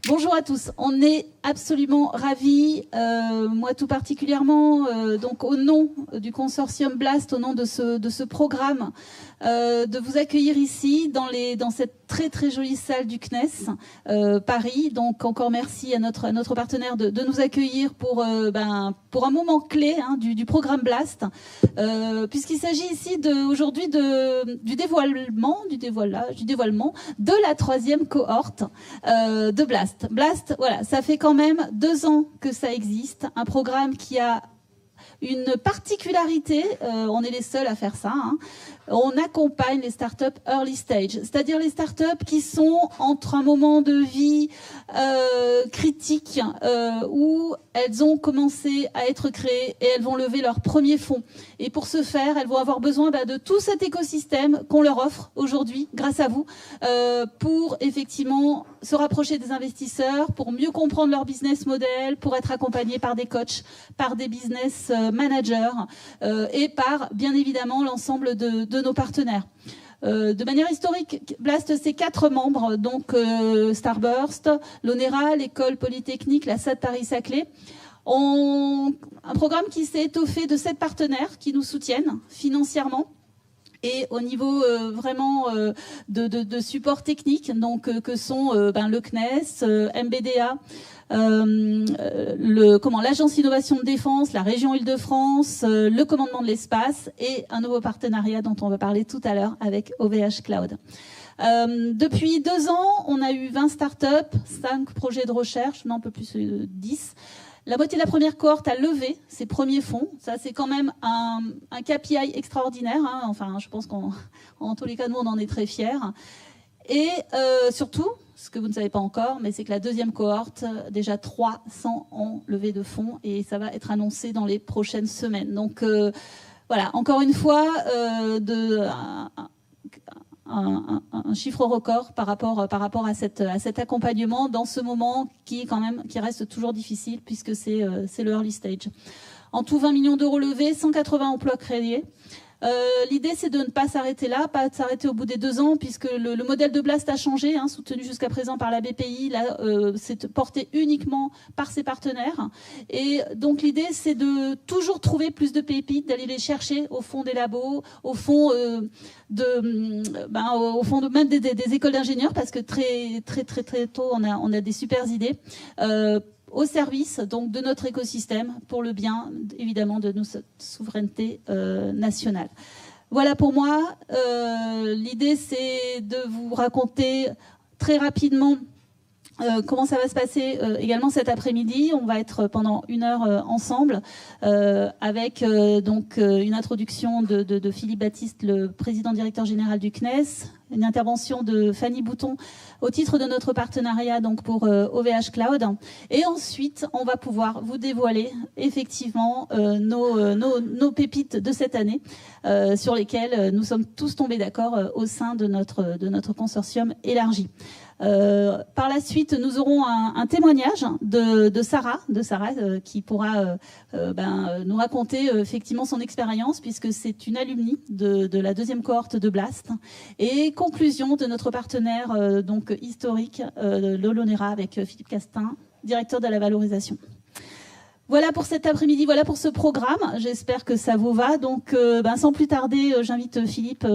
Bonjour à tous. On est absolument ravis, moi tout particulièrement, donc au nom du consortium BLAST, au nom de ce programme, de vous accueillir ici dans cette très très jolie salle du CNES Paris. Donc encore merci à notre partenaire de nous accueillir pour un moment clé du programme BLAST, puisqu'il s'agit ici aujourd'hui du dévoilement de la 3e cohorte de BLAST. BLAST, voilà, ça fait quand même 2 ans que ça existe, un programme qui a une particularité, on est les seuls à faire ça, on accompagne les startups early stage, c'est-à-dire les startups qui sont entre un moment de vie critique où elles ont commencé à être créées et elles vont lever leur premier fonds. Et pour ce faire, elles vont avoir besoin de tout cet écosystème qu'on leur offre aujourd'hui, grâce à vous, pour effectivement se rapprocher des investisseurs, pour mieux comprendre leur business model, pour être accompagnés par des coachs, par des business managers et par, bien évidemment, l'ensemble de nos partenaires. De manière historique, BLAST, c'est 4 membres, donc Starburst, l'Onera, l'École Polytechnique, la SAD Paris-Saclay. Un programme qui s'est étoffé de 7 partenaires qui nous soutiennent financièrement et au niveau vraiment de support technique, donc que sont le CNES, MBDA, l'Agence Innovation de Défense, la région Île-de-France, le commandement de l'espace et un nouveau partenariat dont on va parler tout à l'heure avec OVH Cloud. Depuis 2 ans, on a eu 20 startups, 5 projets de recherche, non un peu plus 10. La moitié de la première cohorte a levé ses premiers fonds. Ça, c'est quand même un KPI extraordinaire. Enfin, je pense qu'en tous les cas, nous, on en est très fiers. Et surtout, ce que vous ne savez pas encore, mais c'est que la 2e cohorte, déjà 300 ont levé de fonds et ça va être annoncé dans les prochaines semaines. Donc voilà, encore une fois, un chiffre record par rapport à cet accompagnement dans ce moment qui reste toujours difficile puisque c'est le early stage. En tout, 20 millions d'euros levés, 180 emplois créés. L'idée, c'est de ne pas s'arrêter là, pas de s'arrêter au bout des 2 ans, puisque le modèle de BLAST a changé, soutenu jusqu'à présent par la BPI. Là, c'est porté uniquement par ses partenaires. Et donc, l'idée, c'est de toujours trouver plus de pépites, d'aller les chercher au fond des labos, au fond même des écoles d'ingénieurs, parce que très très très très tôt, on a des super idées. Au service donc de notre écosystème pour le bien évidemment de notre souveraineté nationale. Voilà pour moi. L'idée, c'est de vous raconter très rapidement comment ça va se passer également cet après-midi. On va être pendant 1 heure ensemble avec une introduction de Philippe Baptiste, le président directeur général du CNES, une intervention de Fanny Bouton au titre de notre partenariat donc pour OVH Cloud. Et ensuite, on va pouvoir vous dévoiler effectivement nos pépites de cette année sur lesquelles nous sommes tous tombés d'accord au sein de notre consortium élargi. Par la suite, nous aurons un témoignage de Sarah qui pourra nous raconter effectivement son expérience, puisque c'est une alumni de la 2e cohorte de BLAST. Et conclusion de notre partenaire historique, l'Onera, avec Philippe Castin, directeur de la valorisation. Voilà pour cet après-midi, voilà pour ce programme. J'espère que ça vous va. Donc, sans plus tarder, j'invite Philippe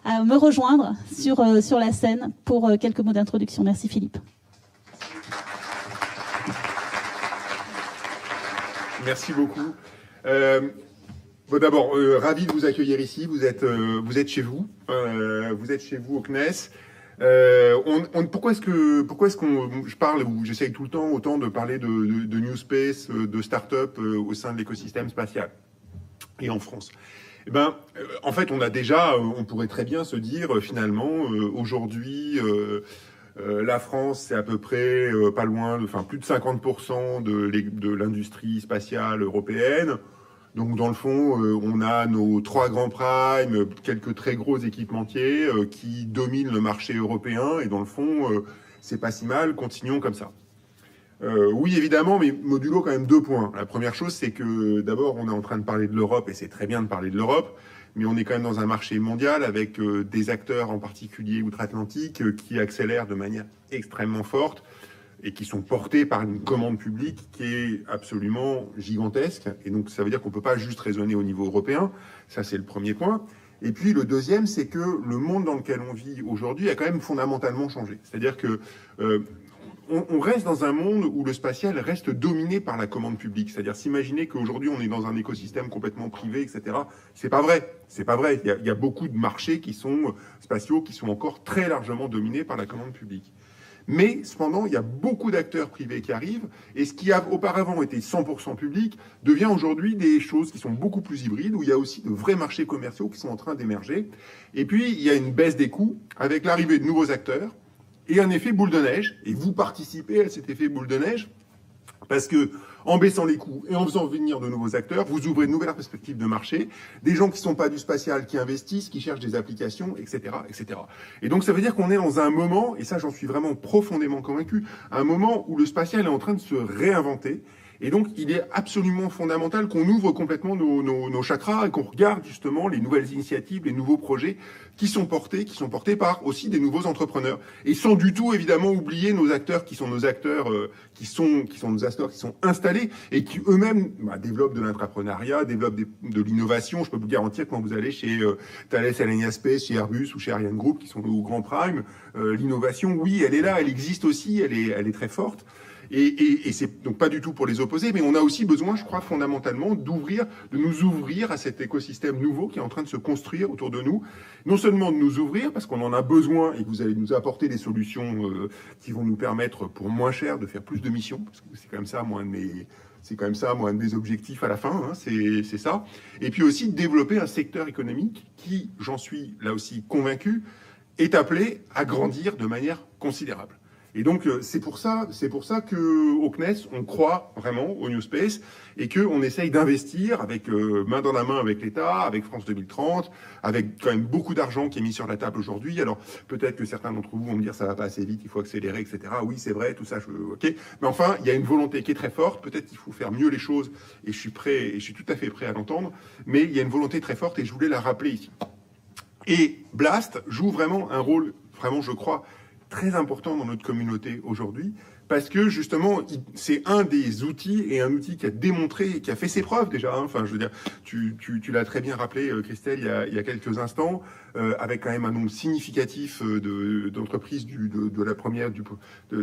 à me rejoindre sur la scène pour quelques mots d'introduction. Merci Philippe. Merci beaucoup. D'abord, ravi de vous accueillir ici. Vous êtes chez vous. Vous êtes chez vous au CNES. Pourquoi est-ce que je parle ou j'essaye tout le temps autant de parler de New Space, de start-up au sein de l'écosystème spatial et en France? En fait, on pourrait très bien se dire finalement aujourd'hui la France, c'est à peu près pas loin, plus de 50% de l'industrie spatiale européenne. Donc, dans le fond, on a nos 3 grands primes, quelques très gros équipementiers qui dominent le marché européen. Et dans le fond, c'est pas si mal, continuons comme ça. Oui, évidemment, mais modulo quand même 2 points. La première chose, c'est que d'abord, on est en train de parler de l'Europe, et c'est très bien de parler de l'Europe, mais on est quand même dans un marché mondial avec des acteurs en particulier outre-Atlantique qui accélèrent de manière extrêmement forte. et qui sont portés par une commande publique qui est absolument gigantesque. Et donc, ça veut dire qu'on ne peut pas juste raisonner au niveau européen. Ça, c'est le premier point. Et puis, le deuxième, c'est que le monde dans lequel on vit aujourd'hui a quand même fondamentalement changé. C'est-à-dire que on reste dans un monde où le spatial reste dominé par la commande publique. C'est-à-dire s'imaginer qu'aujourd'hui, on est dans un écosystème complètement privé, etc. C'est pas vrai. C'est pas vrai. Il y a beaucoup de marchés qui sont spatiaux, qui sont encore très largement dominés par la commande publique. Mais cependant, il y a beaucoup d'acteurs privés qui arrivent, et ce qui a auparavant été 100% public devient aujourd'hui des choses qui sont beaucoup plus hybrides, où il y a aussi de vrais marchés commerciaux qui sont en train d'émerger. Et puis, il y a une baisse des coûts avec l'arrivée de nouveaux acteurs et un effet boule de neige. Et vous participez à cet effet boule de neige parce que, en baissant les coûts et en faisant venir de nouveaux acteurs, vous ouvrez de nouvelles perspectives de marché, des gens qui ne sont pas du spatial, qui investissent, qui cherchent des applications, etc., etc. Et donc, ça veut dire qu'on est dans un moment, et ça, j'en suis vraiment profondément convaincu, un moment où le spatial est en train de se réinventer. Et donc, il est absolument fondamental qu'on ouvre complètement nos chakras et qu'on regarde justement les nouvelles initiatives, les nouveaux projets qui sont portés par aussi des nouveaux entrepreneurs. Et sans du tout, évidemment, oublier nos acteurs qui sont nos acteurs, qui sont nos acteurs qui sont installés et qui eux-mêmes développent de l'entrepreneuriat, développent de l'innovation. Je peux vous garantir que quand vous allez chez Thales Alenia Space, chez Airbus ou chez Ariane Group, qui sont nos grands primes, l'innovation, oui, elle est là, elle existe aussi, elle est très forte. Et c'est donc pas du tout pour les opposer, mais on a aussi besoin, je crois, fondamentalement, de nous ouvrir à cet écosystème nouveau qui est en train de se construire autour de nous. Non seulement de nous ouvrir, parce qu'on en a besoin et que vous allez nous apporter des solutions qui vont nous permettre, pour moins cher, de faire plus de missions, parce que c'est quand même ça, moi, un de mes objectifs à la fin, hein, c'est ça. Et puis aussi de développer un secteur économique qui, j'en suis là aussi convaincu, est appelé à grandir de manière considérable. Et donc, c'est pour ça que au CNES, on croit vraiment au New Space et qu'on essaye d'investir avec main dans la main avec l'État, avec France 2030, avec quand même beaucoup d'argent qui est mis sur la table aujourd'hui. Alors, peut-être que certains d'entre vous vont me dire ça va pas assez vite, il faut accélérer, etc. Oui, c'est vrai, tout ça, ok. Mais enfin, il y a une volonté qui est très forte. Peut-être qu'il faut faire mieux les choses et je suis prêt, et je suis tout à fait prêt à l'entendre. Mais il y a une volonté très forte et je voulais la rappeler ici. Et Blast joue vraiment un rôle, vraiment, je crois, très important dans notre communauté aujourd'hui, parce que justement, c'est un des outils et un outil qui a démontré, qui a fait ses preuves déjà. Hein. Enfin, je veux dire, tu l'as très bien rappelé, Christelle, il y a quelques instants, avec quand même un nombre significatif d'entreprises de la première d'il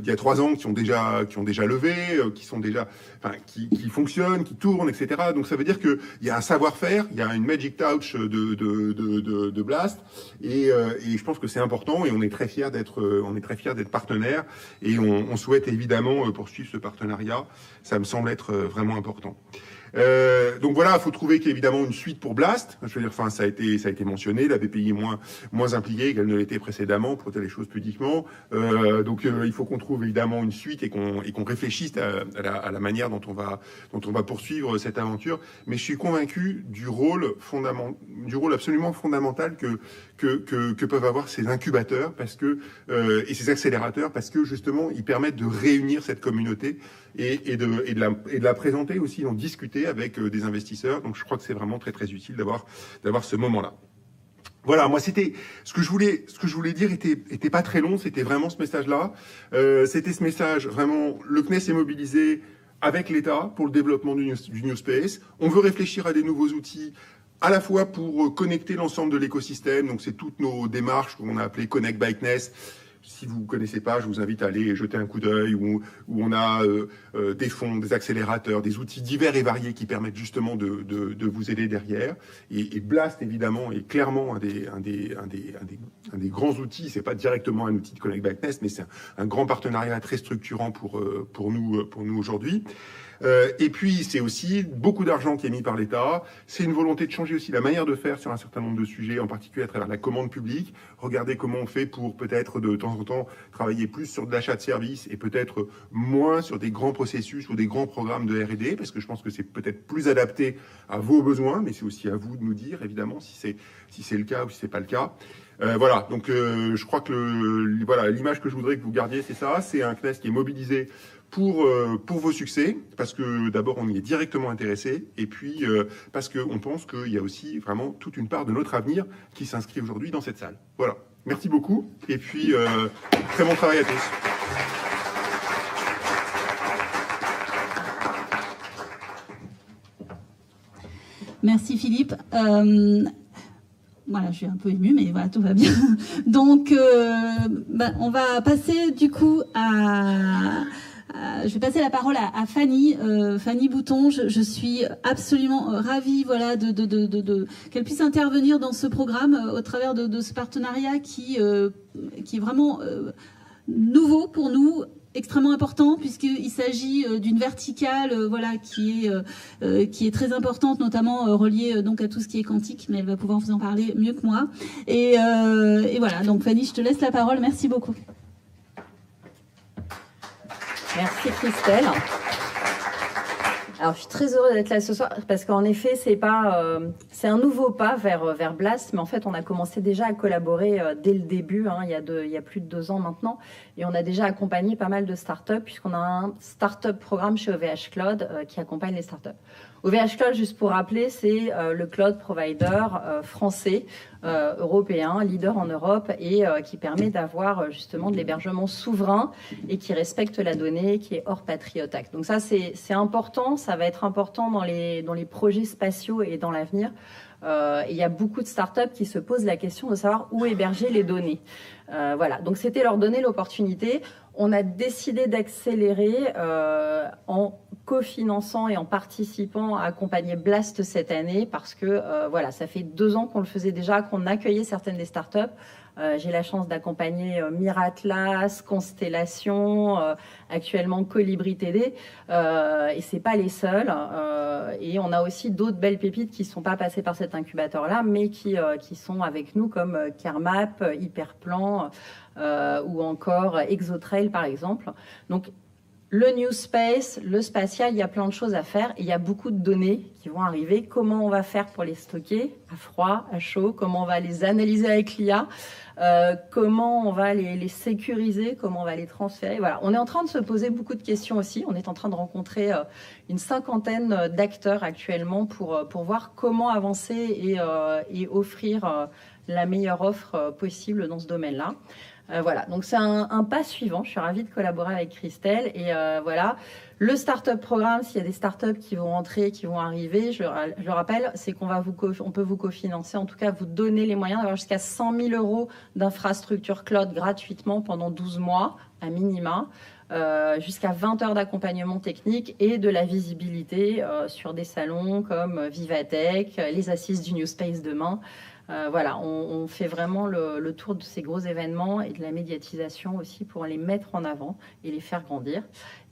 y a 3 ans qui ont déjà levé, qui sont déjà, enfin, qui fonctionnent, qui tournent, etc. Donc ça veut dire que il y a un savoir-faire, il y a une magic touch de Blast, et je pense que c'est important et on est très fiers d'être partenaires et on souhaite évidemment poursuivre ce partenariat. Ça me semble être vraiment important. Donc voilà, il faut trouver évidemment une suite pour Blast. Je veux dire, enfin, ça a été mentionné. La BPI est moins impliquée qu'elle ne l'était précédemment, pour dire les choses pudiquement. Donc il faut qu'on trouve évidemment une suite et qu'on réfléchisse à la manière dont on va poursuivre cette aventure. Mais je suis convaincu du rôle absolument fondamental que peuvent avoir ces incubateurs et ces accélérateurs, parce que justement ils permettent de réunir cette communauté et de la présenter aussi, d'en discuter avec des investisseurs. Donc je crois que c'est vraiment très très utile d'avoir ce moment-là. Voilà, moi c'était ce que je voulais dire était pas très long, c'était vraiment ce message-là. C'était ce message vraiment, le CNES est mobilisé avec l'État pour le développement du New Space. On veut réfléchir à des nouveaux outils, à la fois pour connecter l'ensemble de l'écosystème, donc c'est toutes nos démarches qu'on a appelées Connect by CNES. Si vous ne connaissez pas, je vous invite à aller jeter un coup d'œil, où on a des fonds, des accélérateurs, des outils divers et variés qui permettent justement de vous aider derrière. Et Blast, évidemment, est clairement un des grands outils. C'est pas directement un outil de Connect by CNES, mais c'est un grand partenariat très structurant pour nous aujourd'hui. Et puis, c'est aussi beaucoup d'argent qui est mis par l'État. C'est une volonté de changer aussi la manière de faire sur un certain nombre de sujets, en particulier à travers la commande publique. Regardez comment on fait pour peut-être de temps en temps travailler plus sur de l'achat de services et peut-être moins sur des grands processus ou des grands programmes de R&D, parce que je pense que c'est peut-être plus adapté à vos besoins, mais c'est aussi à vous de nous dire, évidemment, si c'est le cas ou si c'est pas le cas. Voilà, donc je crois que voilà, l'image que je voudrais que vous gardiez, c'est ça. C'est un CNES qui est mobilisé pour vos succès, parce que d'abord on y est directement intéressé, et puis parce qu'on pense qu'il y a aussi vraiment toute une part de notre avenir qui s'inscrit aujourd'hui dans cette salle. Voilà, merci beaucoup, et puis très bon travail à tous. Merci Philippe. Voilà, je suis un peu émue, mais voilà, tout va bien. Donc, on va passer du coup je vais passer la parole à Fanny, Fanny Bouton. Je suis absolument ravie, voilà, qu'elle puisse intervenir dans ce programme au travers de ce partenariat qui est vraiment nouveau pour nous, extrêmement important, puisqu'il s'agit d'une verticale, voilà, qui est très importante, notamment reliée donc à tout ce qui est quantique, mais elle va pouvoir vous en parler mieux que moi. Et voilà, donc Fanny, je te laisse la parole. Merci beaucoup. Merci Christelle. Alors je suis très heureuse d'être là ce soir parce qu'en effet c'est un nouveau pas vers Blast, mais en fait on a commencé déjà à collaborer dès le début, hein, il y a plus de 2 ans maintenant, et on a déjà accompagné pas mal de startups puisqu'on a un startup programme chez OVH Cloud qui accompagne les startups. OVH Cloud, juste pour rappeler, c'est le cloud provider français, européen, leader en Europe et qui permet d'avoir justement de l'hébergement souverain et qui respecte la donnée, qui est hors Patriot Act. Donc ça, c'est important, ça va être important dans les projets spatiaux et dans l'avenir. Il y a beaucoup de startups qui se posent la question de savoir où héberger les données. Voilà, donc c'était leur donner l'opportunité. On a décidé d'accélérer en cofinançant et en participant à accompagner Blast cette année parce que voilà, ça fait 2 ans qu'on le faisait déjà, qu'on accueillait certaines des startups. J'ai la chance d'accompagner Miratlas, Constellation, actuellement Colibri TD, et c'est pas les seuls. Et on a aussi d'autres belles pépites qui sont pas passées par cet incubateur-là, mais qui sont avec nous comme Kermap, Hyperplan ou encore Exotrail par exemple. Donc le New Space, le spatial, il y a plein de choses à faire. Il y a beaucoup de données qui vont arriver. Comment on va faire pour les stocker à froid, à chaud? Comment on va les analyser avec l'IA? Comment on va les sécuriser? Comment on va les transférer? Voilà, on est en train de se poser beaucoup de questions aussi. On est en train de rencontrer une 50aine d'acteurs actuellement pour voir comment avancer et offrir la meilleure offre possible dans ce domaine-là. Voilà, donc c'est un pas suivant. Je suis ravie de collaborer avec Christelle. Et voilà, le Startup Programme, s'il y a des startups qui vont rentrer, qui vont arriver, je le rappelle, c'est qu'on peut vous cofinancer, en tout cas vous donner les moyens d'avoir jusqu'à 100 000 € d'infrastructure cloud gratuitement pendant 12 mois à minima, jusqu'à 20 heures d'accompagnement technique et de la visibilité sur des salons comme Vivatech, les assises du New Space demain. Voilà, on fait vraiment le tour de ces gros événements et de la médiatisation aussi pour les mettre en avant et les faire grandir.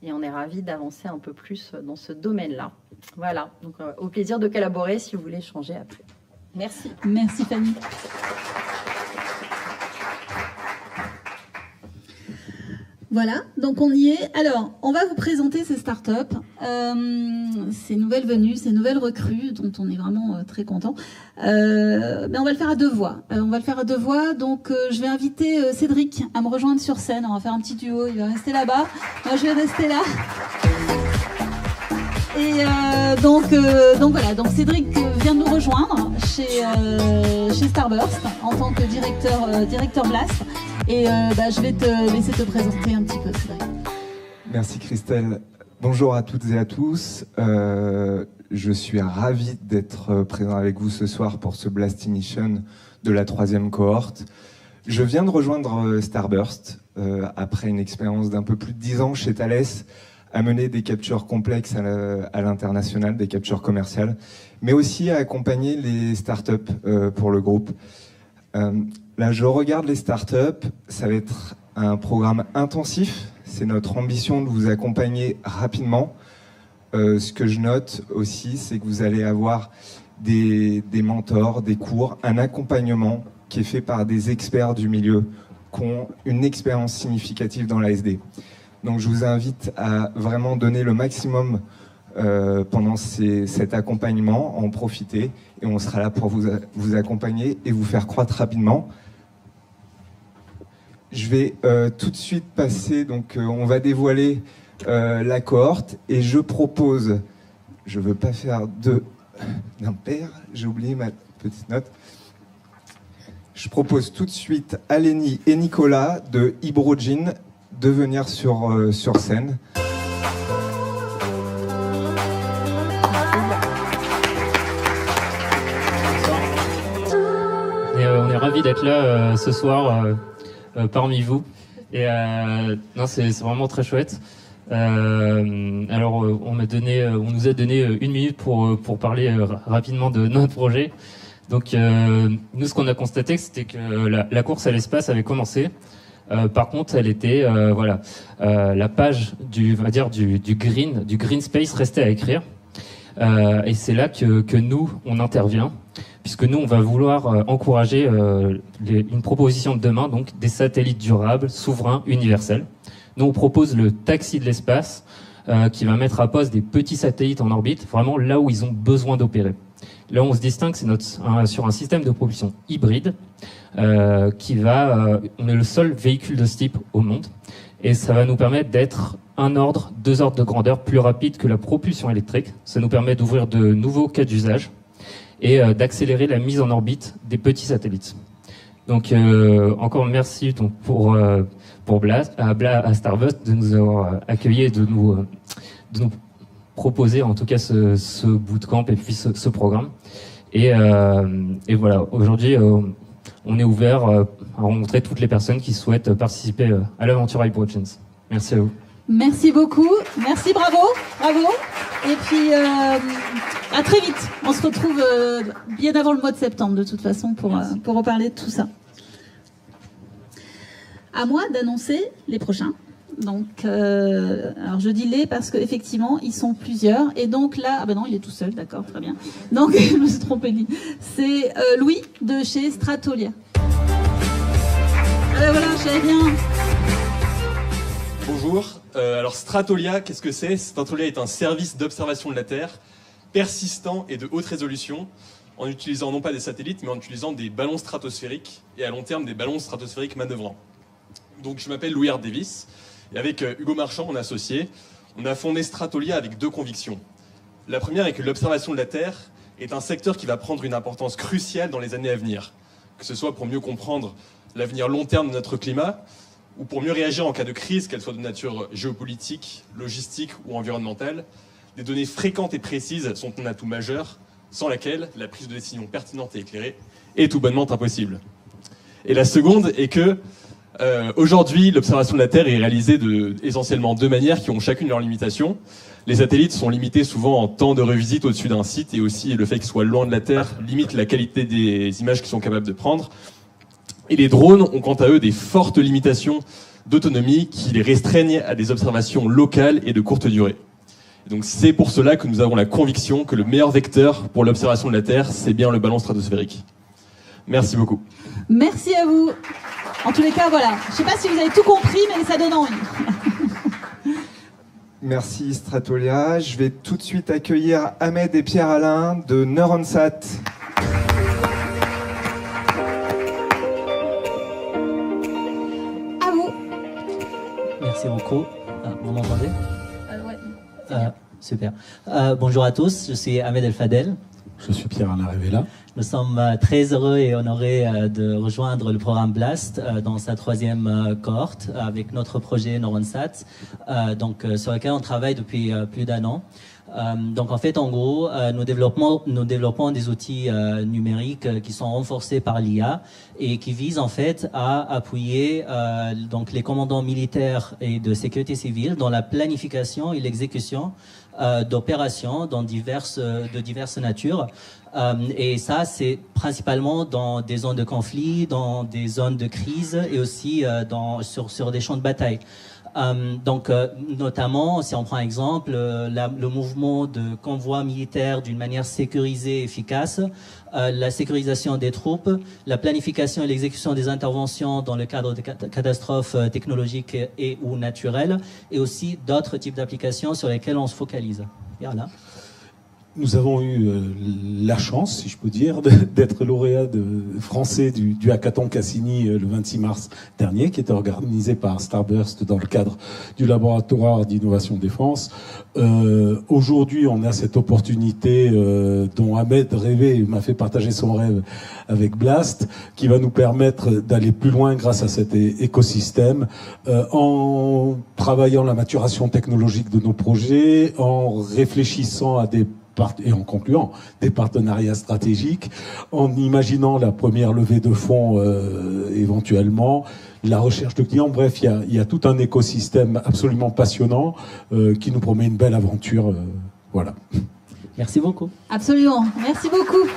Et on est ravis d'avancer un peu plus dans ce domaine-là. Voilà, donc au plaisir de collaborer si vous voulez échanger après. Merci. Merci Fanny. Voilà, donc on y est. Alors, on va vous présenter ces startups, ces nouvelles venues, ces nouvelles recrues, dont on est vraiment très content. Mais on va le faire à 2 voix. Donc, je vais inviter Cédric à me rejoindre sur scène. On va faire un petit duo. Il va rester là-bas. Moi, je vais rester là. Et donc voilà. Donc Cédric vient de nous rejoindre chez Starburst en tant que directeur Blast. Et je vais te laisser te présenter un petit peu, Cédric. Merci Christelle. Bonjour à toutes et à tous. Je suis ravi d'être présent avec vous ce soir pour ce Blast Ignition de la 3e cohorte. Je viens de rejoindre Starburst après une expérience d'un peu plus de 10 ans chez Thales, à mener des captures complexes à l'international, des captures commerciales, mais aussi à accompagner les startups pour le groupe. Là, je regarde les startups, ça va être un programme intensif. C'est notre ambition de vous accompagner rapidement. Ce que je note aussi, c'est que vous allez avoir des mentors, des cours, un accompagnement qui est fait par des experts du milieu qui ont une expérience significative dans l'ASD. Donc je vous invite à vraiment donner le maximum pendant cet accompagnement, en profiter, et on sera là pour vous accompagner et vous faire croître rapidement. Je vais tout de suite passer, donc on va dévoiler la cohorte, et je propose, je ne veux pas faire d'impair, j'ai oublié ma petite note. Je propose tout de suite à Lénie et Nicolas de Hybrogene de venir sur scène. ravi d'être là ce soir parmi vous. Et non, c'est vraiment très chouette. Alors, on nous a donné 1 minute pour parler rapidement de notre projet. Donc, nous, ce qu'on a constaté, c'était que la course à l'espace avait commencé. Par contre, elle était, la page du green space restait à écrire. Et c'est là que nous, on intervient, puisque nous, on va vouloir encourager une proposition de demain, donc des satellites durables, souverains, universels. Nous, on propose le taxi de l'espace, qui va mettre à poste des petits satellites en orbite, vraiment là où ils ont besoin d'opérer. Là où on se distingue, c'est sur un système de propulsion hybride, on est le seul véhicule de ce type au monde, et ça va nous permettre d'être 2 ordres de grandeur plus rapide que la propulsion électrique. Ça nous permet d'ouvrir de nouveaux cas d'usage et d'accélérer la mise en orbite des petits satellites. Donc encore merci pour Blast, à Starburst de nous avoir accueillis et de nous proposer en tout cas ce bootcamp et puis ce programme. Et voilà, aujourd'hui on est ouvert à rencontrer toutes les personnes qui souhaitent participer à l'aventure HyperOceans. Merci à vous. Merci beaucoup, merci, bravo. Et puis à très vite. On se retrouve bien avant le mois de septembre de toute façon pour reparler de tout ça. À moi d'annoncer les prochains. Donc, alors je dis les parce qu'effectivement ils sont plusieurs. Et donc là, non, il est tout seul, d'accord, très bien. Donc je me suis trompée. C'est Louis de chez Stratolia. Voilà, je savais bien. Bonjour. Alors Stratolia, qu'est-ce que c'est? Stratolia est un service d'observation de la Terre persistant et de haute résolution en utilisant non pas des satellites mais en utilisant des ballons stratosphériques et à long terme des ballons stratosphériques manœuvrants. Donc je m'appelle Louis Hart Davis et avec Hugo Marchand, mon associé, on a fondé Stratolia avec 2 convictions. La première est que l'observation de la Terre est un secteur qui va prendre une importance cruciale dans les années à venir, que ce soit pour mieux comprendre l'avenir long terme de notre climat ou pour mieux réagir en cas de crise, qu'elle soit de nature géopolitique, logistique ou environnementale. Des données fréquentes et précises sont un atout majeur, sans laquelle la prise de décision pertinente et éclairée est tout bonnement impossible. Et la seconde est que aujourd'hui, l'observation de la Terre est réalisée essentiellement 2 manières qui ont chacune leurs limitations. Les satellites sont limités souvent en temps de revisite au-dessus d'un site et aussi le fait qu'ils soient loin de la Terre limite la qualité des images qu'ils sont capables de prendre. Et les drones ont quant à eux des fortes limitations d'autonomie qui les restreignent à des observations locales et de courte durée. Et donc c'est pour cela que nous avons la conviction que le meilleur vecteur pour l'observation de la Terre, c'est bien le ballon stratosphérique. Merci beaucoup. Merci à vous. En tous les cas, voilà. Je ne sais pas si vous avez tout compris, mais ça donne envie. Merci Stratolia. Je vais tout de suite accueillir Ahmed et Pierre-Alain de Neuronsat. À vous. Merci beaucoup. Vous m'entendez? Ouais. Super. Bonjour à tous, je suis Ahmed El Fadel. Je suis Pierre-Alain Révéla. Nous sommes très heureux et honorés de rejoindre le programme BLAST dans sa 3e cohorte avec notre projet Neuronsat, sur lequel on travaille depuis plus d'1 an. Donc en fait, en gros, nous développons des outils numériques qui sont renforcés par l'IA et qui visent en fait à appuyer donc les commandants militaires et de sécurité civile dans la planification et l'exécution d'opérations de diverses natures. Et ça, c'est principalement dans des zones de conflit, dans des zones de crise et aussi sur des champs de bataille. Notamment, si on prend exemple, le mouvement de convois militaires d'une manière sécurisée et efficace, la sécurisation des troupes, la planification et l'exécution des interventions dans le cadre de catastrophes technologiques et ou naturelles, et aussi d'autres types d'applications sur lesquelles on se focalise. Voilà. Nous avons eu la chance, si je peux dire, d'être lauréat français du hackathon Cassini le 26 mars dernier, qui était organisé par Starburst dans le cadre du laboratoire d'innovation défense. Aujourd'hui, on a cette opportunité dont Ahmed rêvait et m'a fait partager son rêve avec Blast, qui va nous permettre d'aller plus loin grâce à cet écosystème, en travaillant la maturation technologique de nos projets, en réfléchissant à des et en concluant des partenariats stratégiques, en imaginant la première levée de fonds éventuellement, la recherche de clients. Bref, il y a tout un écosystème absolument passionnant qui nous promet une belle aventure. Voilà. Merci beaucoup. Absolument. Merci beaucoup.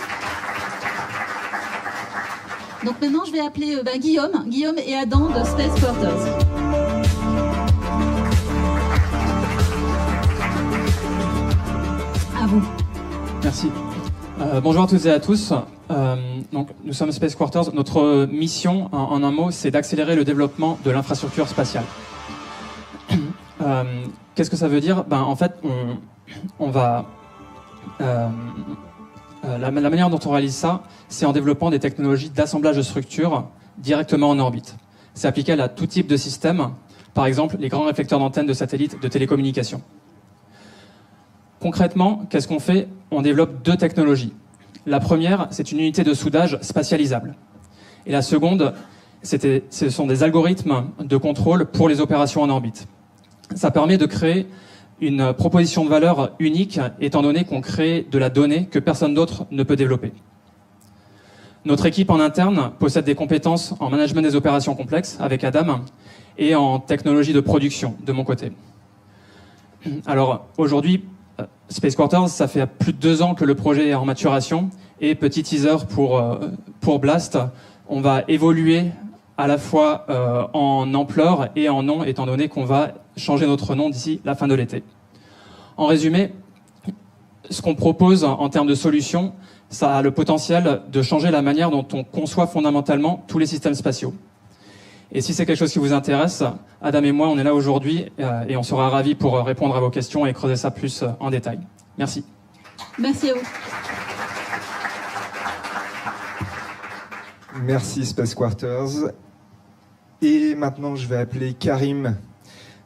Donc maintenant, je vais appeler Guillaume et Adam de Space Quarters. À vous. Merci. Bonjour à toutes et à tous. Donc, nous sommes Space Quarters. Notre mission, en un mot, c'est d'accélérer le développement de l'infrastructure spatiale. Qu'est-ce que ça veut dire? En fait, on va... la manière dont on réalise ça, c'est en développant des technologies d'assemblage de structures directement en orbite. C'est applicable à tout type de système, par exemple les grands réflecteurs d'antennes de satellites de télécommunications. Concrètement, qu'est-ce qu'on fait? On développe deux technologies. La première, c'est une unité de soudage spatialisable. Et la seconde, ce sont des algorithmes de contrôle pour les opérations en orbite. Ça permet de créer une proposition de valeur unique, étant donné qu'on crée de la donnée que personne d'autre ne peut développer. Notre équipe en interne possède des compétences en management des opérations complexes, avec Adam, et en technologie de production, de mon côté. Alors, aujourd'hui, Space Quarters, ça fait plus de 2 ans que le projet est en maturation, et petit teaser pour Blast, on va évoluer à la fois en ampleur et en nom, étant donné qu'on va changer notre nom d'ici la fin de l'été. En résumé, ce qu'on propose en termes de solutions, ça a le potentiel de changer la manière dont on conçoit fondamentalement tous les systèmes spatiaux. Et si c'est quelque chose qui vous intéresse, Adam et moi, on est là aujourd'hui et on sera ravis pour répondre à vos questions et creuser ça plus en détail. Merci. Merci à vous. Merci Space Quarters. Et maintenant, je vais appeler Karim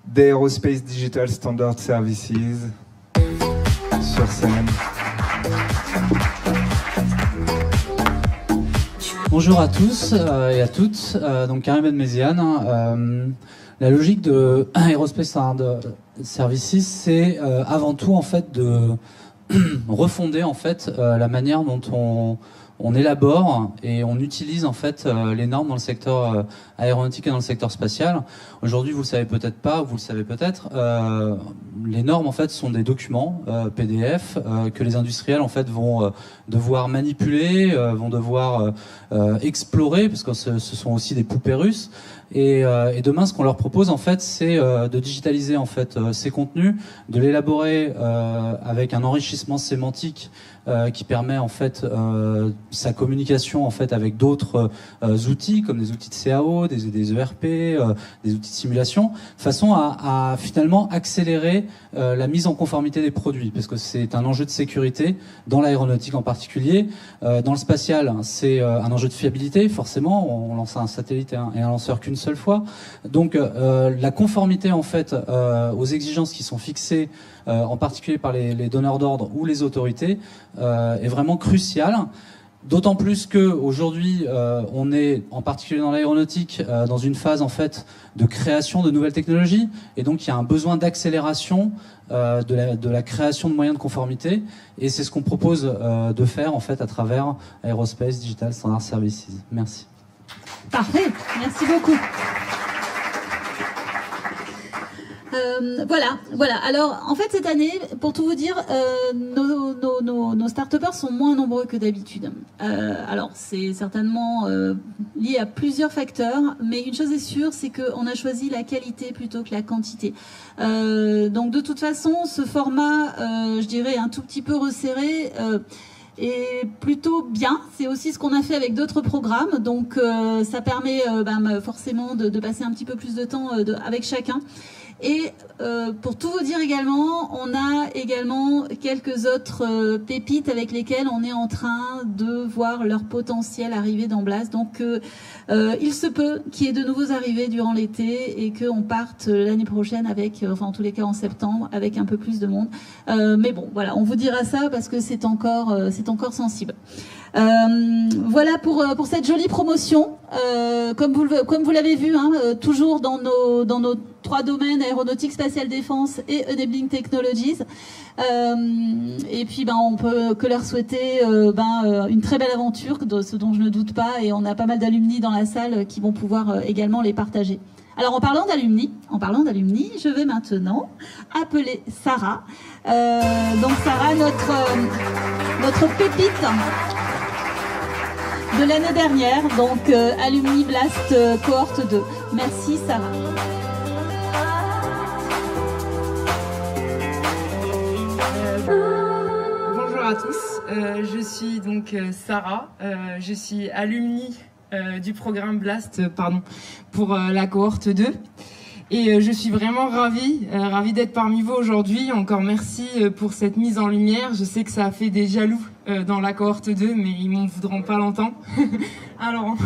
d'Aerospace Digital Standard Services sur scène. Bonjour à tous et à toutes. Donc Karim Benmeziane. La logique de Aerospace Standard Services, c'est avant tout en fait de refonder en fait la manière dont on élabore et on utilise en fait les normes dans le secteur aéronautique et dans le secteur spatial. Aujourd'hui, vous le savez peut-être pas, vous le savez peut-être, les normes en fait sont des documents PDF que les industriels en fait vont devoir manipuler, vont devoir explorer, parce que ce sont aussi des poupées russes. Et demain, ce qu'on leur propose en fait, c'est de digitaliser en fait ces contenus, de l'élaborer avec un enrichissement sémantique qui permet en fait sa communication en fait avec d'autres outils comme des outils de CAO, des ERP, des outils de simulation, de façon à finalement accélérer la mise en conformité des produits, parce que c'est un enjeu de sécurité dans l'aéronautique en particulier. Dans le spatial, c'est un enjeu de fiabilité, forcément. On lance un satellite et un lanceur qu'une seule fois. Donc la conformité en fait aux exigences qui sont fixées en particulier par les donneurs d'ordre ou les autorités, est vraiment crucial. D'autant plus que aujourd'hui, on est en particulier dans l'aéronautique dans une phase en fait de création de nouvelles technologies, et donc il y a un besoin d'accélération de la création de moyens de conformité, et c'est ce qu'on propose de faire en fait à travers Aerospace Digital Standard Services. Merci. Parfait, merci beaucoup. Voilà. Alors, en fait, cette année, pour tout vous dire, nos start-upers sont moins nombreux que d'habitude. Alors, c'est certainement lié à plusieurs facteurs, mais une chose est sûre, c'est qu'on a choisi la qualité plutôt que la quantité. Donc, de toute façon, ce format, je dirais, un tout petit peu resserré, est plutôt bien. C'est aussi ce qu'on a fait avec d'autres programmes. Donc, ça permet forcément de passer un petit peu plus de temps avec chacun. Et pour tout vous dire également, on a également quelques autres pépites avec lesquelles on est en train de voir leur potentiel arriver dans Blast. Donc il se peut qu'il y ait de nouveaux arrivées durant l'été et qu'on parte l'année prochaine avec, enfin en tous les cas en septembre, avec un peu plus de monde. Mais bon, voilà, on vous dira ça parce que c'est encore sensible. Voilà pour cette jolie promotion. Comme vous l'avez vu, hein, toujours dans nos 3 domaines, aéronautique, spatiale défense et Enabling Technologies. Et puis on peut que leur souhaiter une très belle aventure, ce dont je ne doute pas, et on a pas mal d'alumni dans la salle qui vont pouvoir également les partager. Alors en parlant d'alumni, je vais maintenant appeler Sarah. Donc Sarah, notre pépite de l'année dernière, donc Alumni Blast cohorte 2. Merci Sarah. Bonjour à tous, je suis donc Sarah, je suis alumni du programme Blast pour la cohorte 2. Et je suis vraiment ravie d'être parmi vous aujourd'hui. Encore merci pour cette mise en lumière. Je sais que ça a fait des jaloux dans la cohorte 2, mais ils m'en voudront pas longtemps. Alors,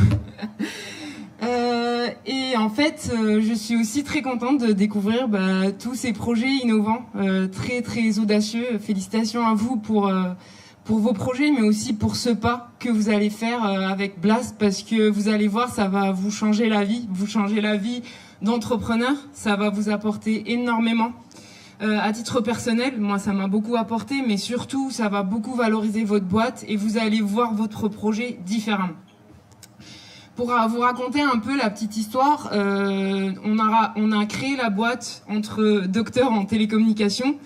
et en fait, je suis aussi très contente de découvrir tous ces projets innovants, très très audacieux. Félicitations à vous pour vos projets, mais aussi pour ce pas que vous allez faire avec Blast, parce que vous allez voir, ça va vous changer la vie, d'entrepreneur, ça va vous apporter énormément. À titre personnel, moi ça m'a beaucoup apporté, mais surtout ça va beaucoup valoriser votre boîte et vous allez voir votre projet différemment. Pour vous raconter un peu la petite histoire, on a créé la boîte entre docteurs en télécommunications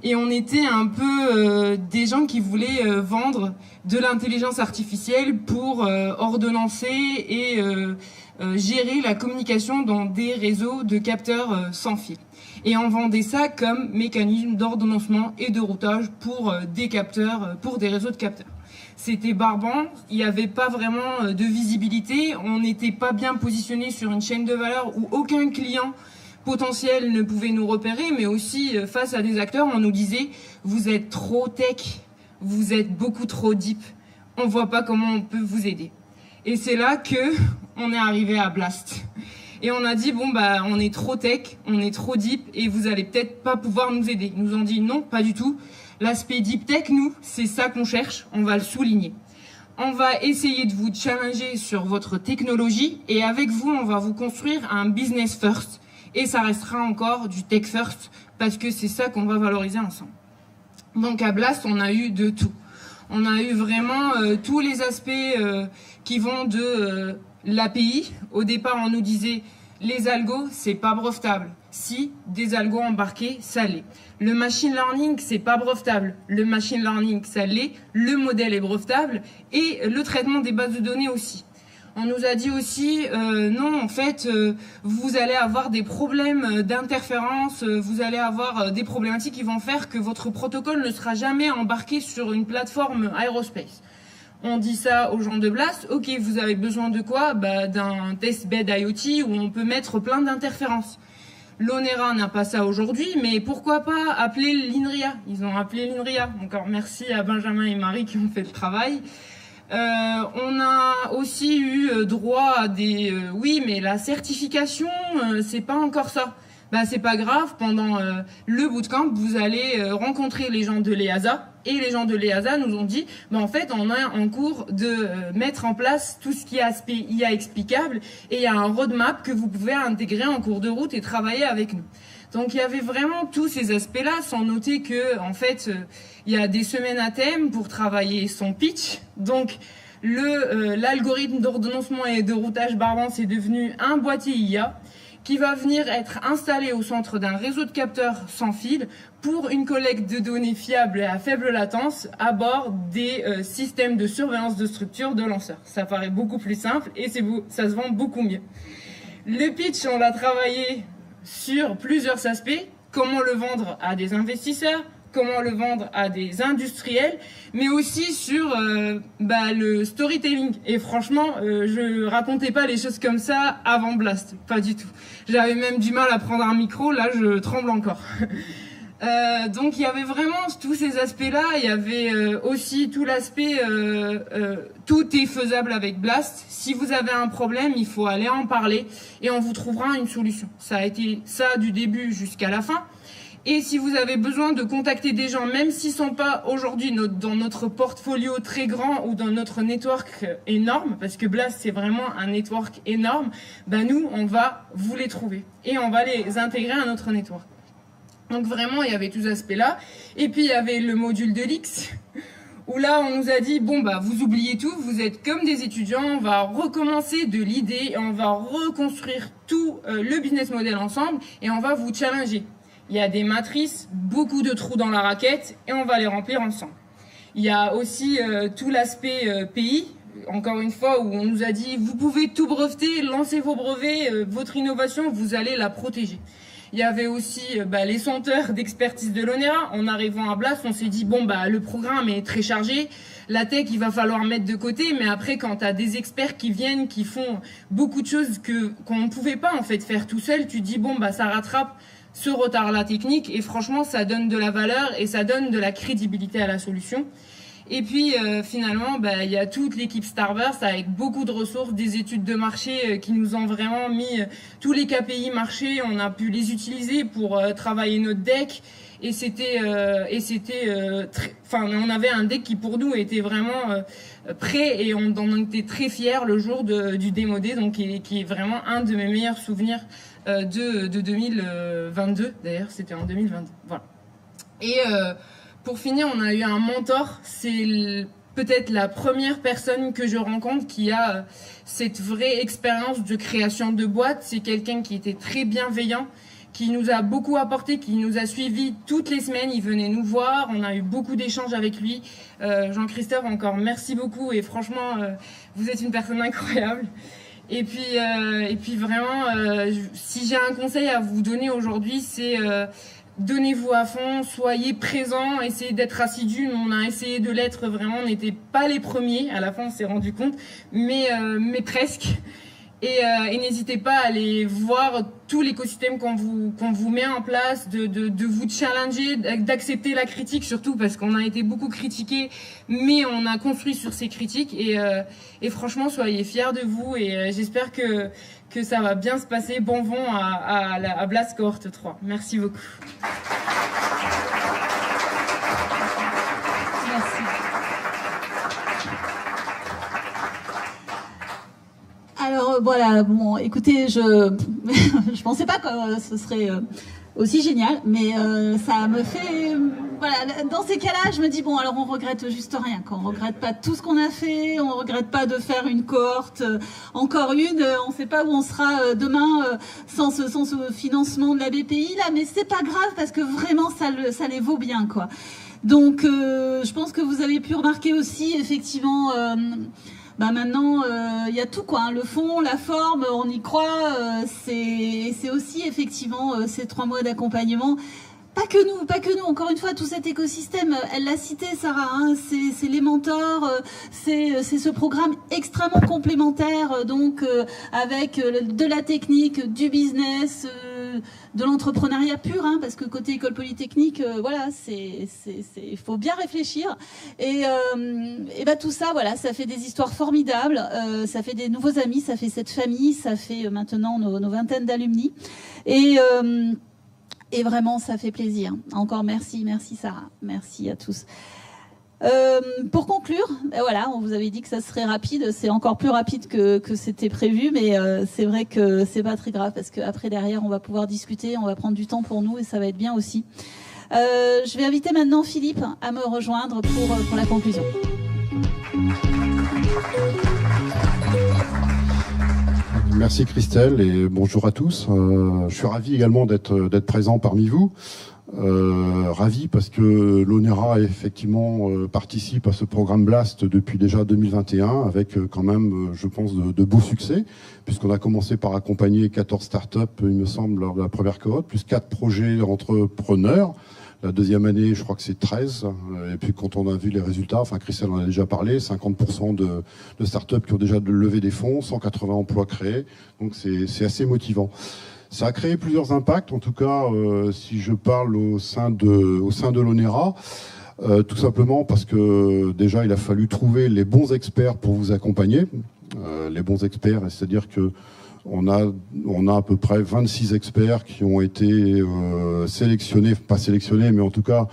et on était un peu des gens qui voulaient vendre de l'intelligence artificielle pour ordonnancer et gérer la communication dans des réseaux de capteurs sans fil. Et on vendait ça comme mécanisme d'ordonnancement et de routage pour des capteurs, pour des réseaux de capteurs. C'était barbant, il n'y avait pas vraiment de visibilité, on n'était pas bien positionné sur une chaîne de valeur où aucun client potentiel ne pouvait nous repérer, mais aussi face à des acteurs, on nous disait « vous êtes trop tech, vous êtes beaucoup trop deep, on ne voit pas comment on peut vous aider ». Et c'est là que on est arrivé à Blast. Et on a dit, on est trop tech, on est trop deep, et vous allez peut-être pas pouvoir nous aider. Ils nous ont dit non, pas du tout. L'aspect deep tech, nous, c'est ça qu'on cherche, on va le souligner. On va essayer de vous challenger sur votre technologie, et avec vous, on va vous construire un business first. Et ça restera encore du tech first, parce que c'est ça qu'on va valoriser ensemble. Donc à Blast, on a eu de tout. On a eu vraiment tous les aspects qui vont de l'API. Au départ, on nous disait les algos, c'est pas brevetable. Si, des algos embarqués, ça l'est. Le machine learning, c'est pas brevetable. Le machine learning, ça l'est. Le modèle est brevetable. Et le traitement des bases de données aussi. On nous a dit aussi, non, en fait, vous allez avoir des problèmes d'interférence, vous allez avoir des problématiques qui vont faire que votre protocole ne sera jamais embarqué sur une plateforme aérospace. On dit ça aux gens de Blast, ok, vous avez besoin de quoi? D'un testbed IoT où on peut mettre plein d'interférences. L'ONERA n'a pas ça aujourd'hui, mais pourquoi pas appeler l'INRIA? Ils ont appelé l'INRIA. Encore merci à Benjamin et Marie qui ont fait le travail. On a aussi eu droit à des... oui, mais la certification, c'est pas encore ça. C'est pas grave, pendant le bootcamp, vous allez rencontrer les gens de l'EASA. Et les gens de l'EASA nous ont dit, en fait, on a en cours de mettre en place tout ce qui est aspect IA explicable. Et il y a un roadmap que vous pouvez intégrer en cours de route et travailler avec nous. Donc il y avait vraiment tous ces aspects-là, sans noter que, en fait, il y a des semaines à thème pour travailler son pitch. Donc l'algorithme d'ordonnancement et de routage barbant, c'est devenu un boîtier IA qui va venir être installé au centre d'un réseau de capteurs sans fil pour une collecte de données fiables et à faible latence à bord des systèmes de surveillance de structure de lanceurs. Ça paraît beaucoup plus simple et ça se vend beaucoup mieux. Le pitch, on l'a travaillé sur plusieurs aspects. Comment le vendre à des investisseurs, comment le vendre à des industriels, mais aussi sur le storytelling. Et franchement, je racontais pas les choses comme ça avant Blast, pas du tout. J'avais même du mal à prendre un micro, là je tremble encore. Donc il y avait vraiment tous ces aspects-là, il y avait aussi tout l'aspect tout est faisable avec Blast. Si vous avez un problème, il faut aller en parler et on vous trouvera une solution. Ça a été ça du début jusqu'à la fin. Et si vous avez besoin de contacter des gens, même s'ils sont pas aujourd'hui dans notre portfolio très grand ou dans notre network énorme, parce que Blast c'est vraiment un network énorme, ben nous on va vous les trouver et on va les intégrer à notre network. Donc vraiment il y avait tout cet aspect-là. Et puis il y avait le module de l'X, où là on nous a dit bon bah vous oubliez tout, vous êtes comme des étudiants, on va recommencer de l'idée et on va reconstruire tout le business model ensemble et on va vous challenger. Il y a des matrices, beaucoup de trous dans la raquette et on va les remplir ensemble. Il y a aussi tout l'aspect pays, encore une fois, où on nous a dit vous pouvez tout breveter, lancez vos brevets, votre innovation, vous allez la protéger. Il y avait aussi les senteurs d'expertise de l'ONERA. En arrivant à Blast, on s'est dit bon bah le programme est très chargé, la tech il va falloir mettre de côté, mais après quand tu as des experts qui viennent, qui font beaucoup de choses qu'on ne pouvait pas en fait faire tout seul, tu te dis bon bah ça rattrape ce retard-là technique et franchement ça donne de la valeur et ça donne de la crédibilité à la solution. Et puis finalement il y a toute l'équipe Starburst avec beaucoup de ressources, des études de marché qui nous ont vraiment mis tous les KPI marché, on a pu les utiliser pour travailler notre deck et on avait un deck qui pour nous était vraiment prêt et on en était très fiers le jour du Demo Day, donc qui est vraiment un de mes meilleurs souvenirs de 2022, d'ailleurs c'était en 2022, voilà. Et pour finir, on a eu un mentor, c'est peut-être la première personne que je rencontre qui a cette vraie expérience de création de boîte, c'est quelqu'un qui était très bienveillant, qui nous a beaucoup apporté, qui nous a suivis toutes les semaines, il venait nous voir, on a eu beaucoup d'échanges avec lui. Jean-Christophe, encore merci beaucoup et franchement, vous êtes une personne incroyable. Et puis vraiment, si j'ai un conseil à vous donner aujourd'hui, c'est donnez-vous à fond, soyez présents, essayez d'être assidus. On a essayé de l'être vraiment, on n'était pas les premiers, à la fin on s'est rendu compte, mais presque. Et n'hésitez pas à aller voir tout l'écosystème qu'on vous met en place, de vous challenger, d'accepter la critique surtout parce qu'on a été beaucoup critiqués, mais on a construit sur ces critiques et franchement soyez fiers de vous et j'espère que ça va bien se passer. Bon vent à Blast Cohort 3. Merci beaucoup. Alors voilà, bon, écoutez, je pensais pas que ce serait aussi génial, mais ça me fait, voilà, dans ces cas-là, je me dis bon, alors on regrette juste rien, quoi. On regrette pas tout ce qu'on a fait, on regrette pas de faire une cohorte, encore une, on sait pas où on sera demain sans ce financement de la BPI là, mais c'est pas grave parce que vraiment ça les vaut bien, quoi. Donc je pense que vous avez pu remarquer aussi effectivement. Maintenant, il y a tout, quoi, hein, le fond, la forme, on y croit, c'est aussi effectivement ces 3 mois d'accompagnement. Pas que nous, encore une fois, tout cet écosystème, elle l'a cité Sarah, hein, c'est les mentors, c'est ce programme extrêmement complémentaire, donc avec de la technique, du business, de l'entrepreneuriat pur, hein, parce que côté école polytechnique, voilà, il faut bien réfléchir. Et tout ça, voilà, ça fait des histoires formidables, ça fait des nouveaux amis, ça fait cette famille, ça fait maintenant nos vingtaines d'alumni. Et vraiment, ça fait plaisir. Encore merci Sarah, merci à tous. Pour conclure, voilà, on vous avait dit que ça serait rapide, c'est encore plus rapide que c'était prévu, mais c'est vrai que c'est pas très grave parce qu'après derrière on va pouvoir discuter, on va prendre du temps pour nous et ça va être bien aussi. Je vais inviter maintenant Philippe à me rejoindre pour la conclusion. Merci Christelle et bonjour à tous. Je suis ravi également d'être présent parmi vous. Ravi parce que l'ONERA effectivement participe à ce programme Blast depuis déjà 2021 avec quand même, je pense, de beaux succès puisqu'on a commencé par accompagner 14 startups, il me semble, lors de la première cohorte, plus 4 projets entrepreneurs. La deuxième année, je crois que c'est 13. Et puis quand on a vu les résultats, enfin Christelle en a déjà parlé, 50% de startups qui ont déjà levé des fonds, 180 emplois créés. Donc c'est assez motivant. Ça a créé plusieurs impacts, en tout cas si je parle au sein de l'ONERA, tout simplement parce que déjà il a fallu trouver les bons experts pour vous accompagner. Les bons experts, c'est-à-dire que On a à peu près 26 experts qui ont été sélectionnés, pas sélectionnés, mais en tout cas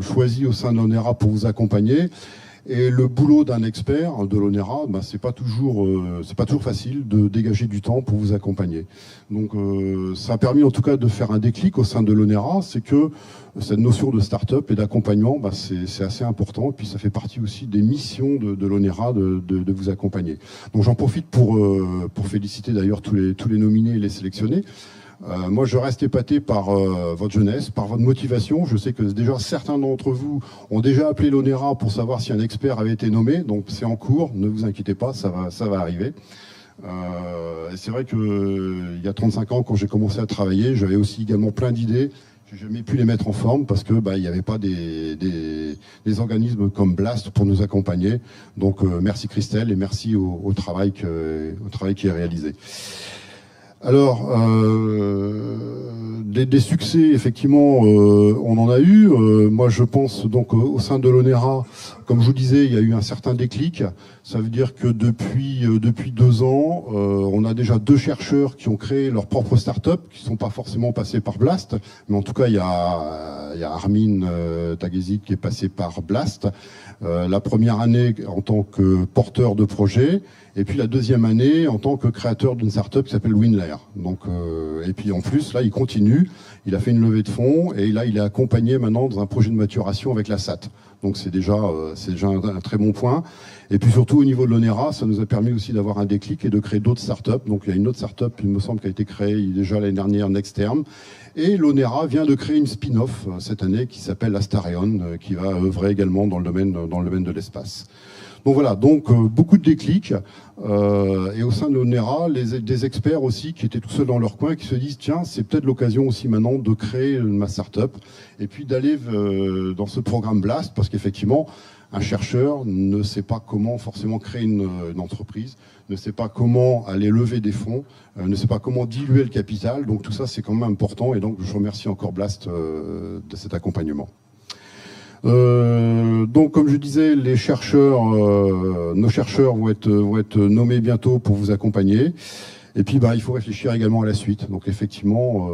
choisis au sein de l'ONERA pour vous accompagner. Et le boulot d'un expert de l'ONERA, c'est pas toujours facile de dégager du temps pour vous accompagner. Donc ça a permis en tout cas de faire un déclic au sein de l'ONERA, c'est que cette notion de start-up et d'accompagnement, c'est assez important. Et puis ça fait partie aussi des missions de l'ONERA de vous accompagner. Donc j'en profite pour féliciter d'ailleurs tous les nominés et les sélectionnés. Moi, je reste épaté par votre jeunesse, par votre motivation. Je sais que déjà certains d'entre vous ont déjà appelé l'ONERA pour savoir si un expert avait été nommé. Donc, c'est en cours. Ne vous inquiétez pas, ça va arriver. C'est vrai que il y a 35 ans, quand j'ai commencé à travailler, j'avais aussi également plein d'idées. J'ai jamais pu les mettre en forme parce que il n'y avait pas des organismes comme Blast pour nous accompagner. Donc, merci Christelle et merci au travail qui est réalisé. Alors, des succès, effectivement, on en a eu. Moi, je pense donc au sein de l'ONERA, comme je vous disais, il y a eu un certain déclic. Ça veut dire que depuis 2 ans, on a déjà 2 chercheurs qui ont créé leur propre start-up, qui ne sont pas forcément passés par Blast, mais en tout cas, il y a Armin Tagezik qui est passé par Blast. La première année en tant que porteur de projet, et puis la deuxième année en tant que créateur d'une start-up qui s'appelle Winlayer. Donc, et puis en plus, là, il continue. Il a fait une levée de fonds et là, il est accompagné maintenant dans un projet de maturation avec la SAT. Donc c'est déjà un très bon point. Et puis surtout au niveau de l'ONERA, ça nous a permis aussi d'avoir un déclic et de créer d'autres startups. Donc il y a une autre startup, il me semble, qui a été créée déjà l'année dernière, Nexterm. Et l'ONERA vient de créer une spin-off cette année qui s'appelle Astarion, qui va œuvrer également dans le domaine de l'espace. Donc voilà, beaucoup de déclics. Et au sein de l'ONERA, des experts aussi qui étaient tout seuls dans leur coin, qui se disent tiens, c'est peut-être l'occasion aussi maintenant de créer ma start-up et puis d'aller dans ce programme Blast, parce qu'effectivement, un chercheur ne sait pas comment forcément créer une entreprise, ne sait pas comment aller lever des fonds, ne sait pas comment diluer le capital. Donc tout ça, c'est quand même important. Et donc je remercie encore Blast de cet accompagnement. Donc, comme je disais, les chercheurs, nos chercheurs vont être nommés bientôt pour vous accompagner. Et puis, il faut réfléchir également à la suite. Donc, effectivement,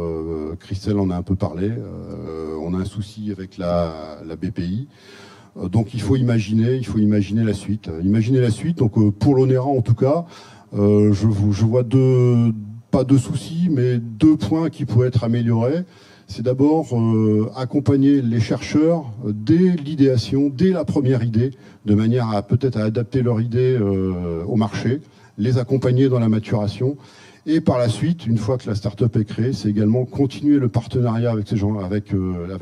Christelle en a un peu parlé. On a un souci avec la BPI. Donc, il faut imaginer la suite. Imaginer la suite. Donc, pour l'ONERA, en tout cas, je vois pas 2 soucis, mais 2 points qui pourraient être améliorés. C'est d'abord accompagner les chercheurs dès l'idéation, dès la première idée, de manière à peut-être à adapter leur idée au marché, les accompagner dans la maturation. Et par la suite, une fois que la start-up est créée, c'est également continuer le partenariat avec ces gens, avec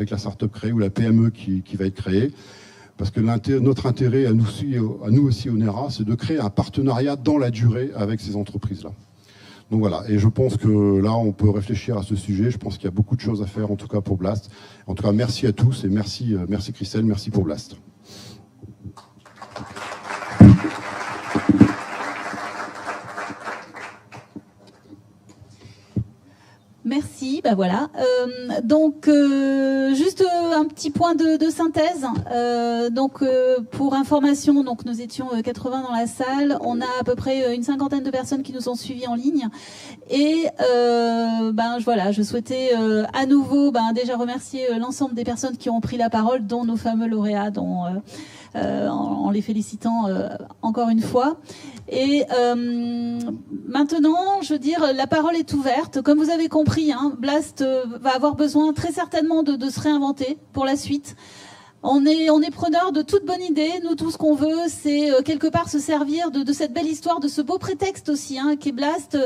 la start-up créée ou la PME qui va être créée. Parce que notre intérêt à nous aussi ONERA, c'est de créer un partenariat dans la durée avec ces entreprises-là. Donc voilà, et je pense que là, on peut réfléchir à ce sujet. Je pense qu'il y a beaucoup de choses à faire, en tout cas pour Blast. En tout cas, merci à tous et merci Christelle, merci pour Blast. Merci, voilà. Juste un petit point de synthèse. Pour information, nous étions 80 dans la salle. On a à peu près une 50aine de personnes qui nous ont suivis en ligne. Et je souhaitais à nouveau déjà remercier l'ensemble des personnes qui ont pris la parole, dont nos fameux lauréats, en les félicitant encore une fois. Et maintenant, je veux dire, la parole est ouverte. Comme vous avez compris, Blast va avoir besoin très certainement de se réinventer pour la suite. On est preneur de toute bonne idée. Nous, tout ce qu'on veut, c'est quelque part se servir de cette belle histoire, de ce beau prétexte aussi, qu'est Blast,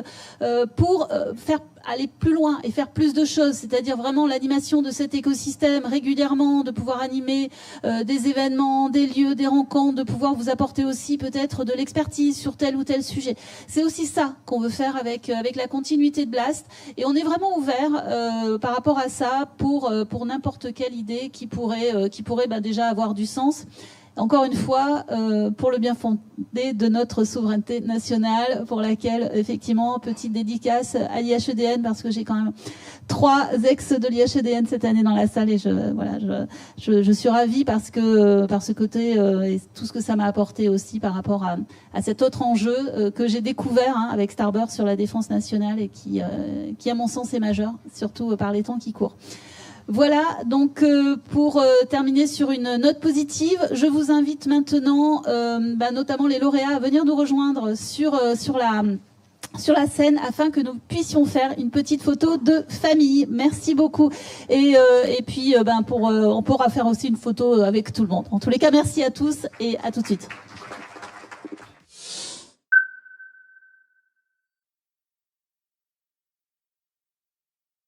pour faire aller plus loin et faire plus de choses, c'est-à-dire vraiment l'animation de cet écosystème régulièrement, de pouvoir animer des événements, des lieux, des rencontres, de pouvoir vous apporter aussi peut-être de l'expertise sur tel ou tel sujet. C'est aussi ça qu'on veut faire avec la continuité de Blast, et on est vraiment ouvert par rapport à ça pour n'importe quelle idée qui pourrait déjà avoir du sens. Encore une fois, pour le bien fondé de notre souveraineté nationale, pour laquelle, effectivement, petite dédicace à l'IHEDN, parce que j'ai quand même 3 ex de l'IHEDN cette année dans la salle, et je suis ravie parce que par ce côté et tout ce que ça m'a apporté aussi par rapport à cet autre enjeu que j'ai découvert avec Starburst sur la défense nationale et qui à mon sens est majeur, surtout par les temps qui courent. Voilà, donc pour terminer sur une note positive, je vous invite maintenant, notamment les lauréats, à venir nous rejoindre sur la scène afin que nous puissions faire une petite photo de famille. Merci beaucoup. Et puis on pourra faire aussi une photo avec tout le monde. En tous les cas, merci à tous et à tout de suite.